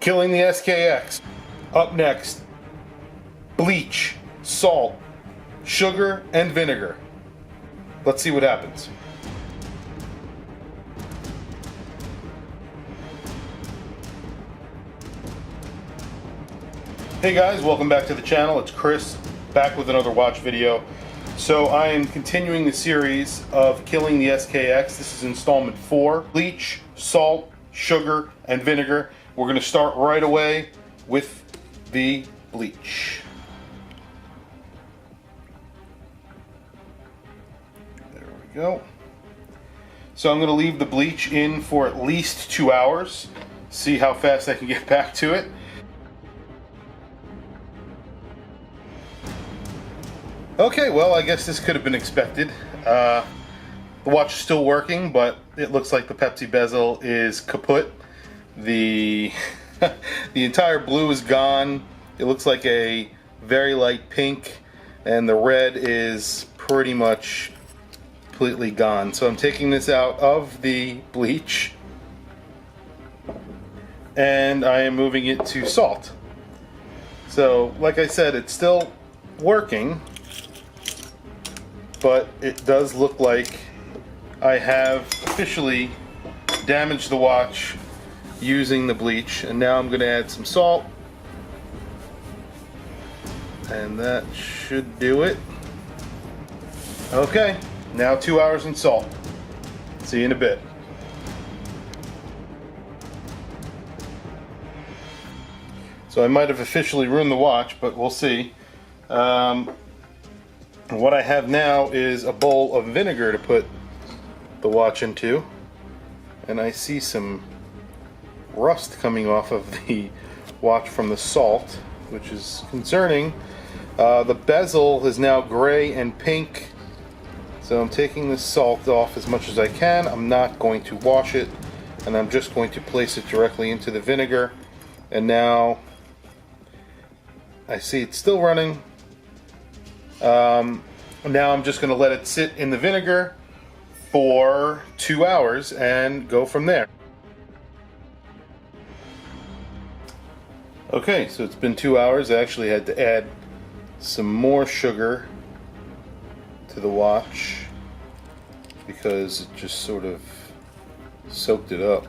Killing the SKX. Up next, bleach, salt, sugar, and vinegar. Let's see what happens. Hey guys, welcome back to the channel. It's Chris, back with another watch video. So I am continuing the series of killing the SKX. This is installment 4. Bleach, salt, sugar, and vinegar. We're going to start right away with the bleach. There we go. So I'm going to leave the bleach in for at least 2 hours. See how fast I can get back to it. Okay, well, I guess this could have been expected. The watch is still working, but it looks like the Pepsi bezel is kaput. The entire blue is gone. It looks like a very light pink, and the red is pretty much completely gone. So I'm taking this out of the bleach, and I am moving it to salt. So, like I said, it's still working, but it does look like I have officially damaged the watch using the bleach. And now I'm going to add some salt, and that should do it. Okay, now 2 hours in salt. See you in a bit. So I might have officially ruined the watch, but we'll see. What I have now is a bowl of vinegar to put the watch into, and I see some rust coming off of the watch from the salt, which is concerning. The bezel is now gray and pink, so I'm taking the salt off as much as I can. I'm not going to wash it, and I'm just going to place it directly into the vinegar. And now I see it's still running. Now I'm just going to let it sit in the vinegar for 2 hours and go from there. Okay, so it's been 2 hours. I actually had to add some more sugar to the watch because it just sort of soaked it up.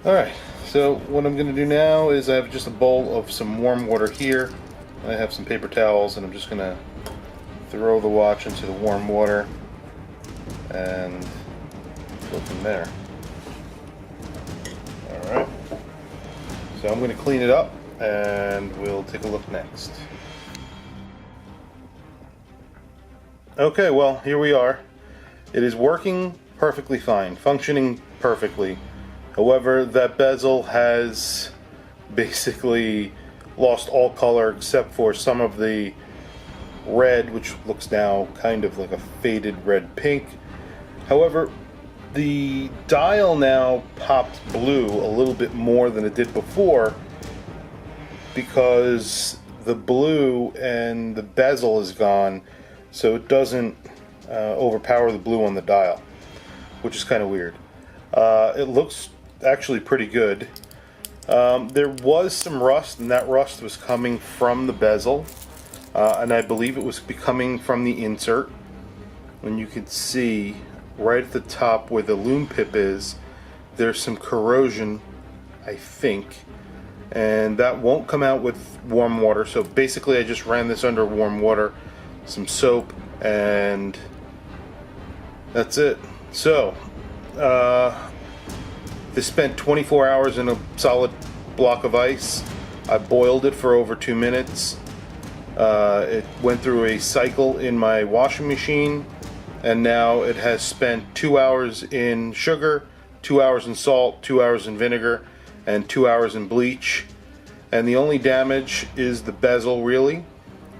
Alright, so what I'm going to do now is I have just a bowl of some warm water here. I have some paper towels, and I'm just going to throw the watch into the warm water and go from there. Alright, so I'm going to clean it up and we'll take a look next. Okay, well, here we are. It is working perfectly fine, functioning perfectly. However, that bezel has basically lost all color except for some of the red, which looks now kind of like a faded red pink. However, the dial now pops blue a little bit more than it did before because the blue and the bezel is gone, so it doesn't overpower the blue on the dial, which is kind of weird. It looks actually pretty good. There was some rust, and that rust was coming from the bezel, and I believe it was coming from the insert. And you can see right at the top where the loom pip is, there's some corrosion, I think, and that won't come out with warm water. So basically I just ran this under warm water, some soap, and that's it. So this spent 24 hours in a solid block of ice. I boiled it for over 2 minutes. It went through a cycle in my washing machine, and now it has spent 2 hours in sugar, 2 hours in salt, 2 hours in vinegar, and 2 hours in bleach. And the only damage is the bezel, really.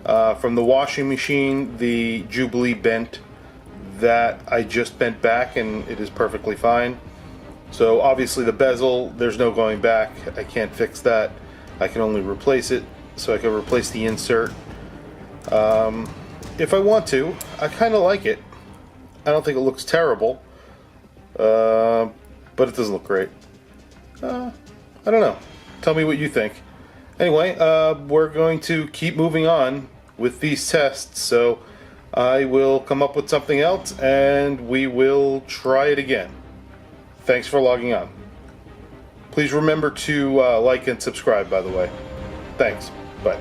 From the washing machine, the Jubilee bent. That I just bent back, and it is perfectly fine. So obviously the bezel, there's no going back. I can't fix that. I can only replace it. So I can replace the insert. If I want to, I kind of like it. I don't think it looks terrible, but it doesn't look great. I don't know. Tell me what you think. Anyway, we're going to keep moving on with these tests, so I will come up with something else and we will try it again. Thanks for logging on. Please remember to like and subscribe, by the way. Thanks. Bye.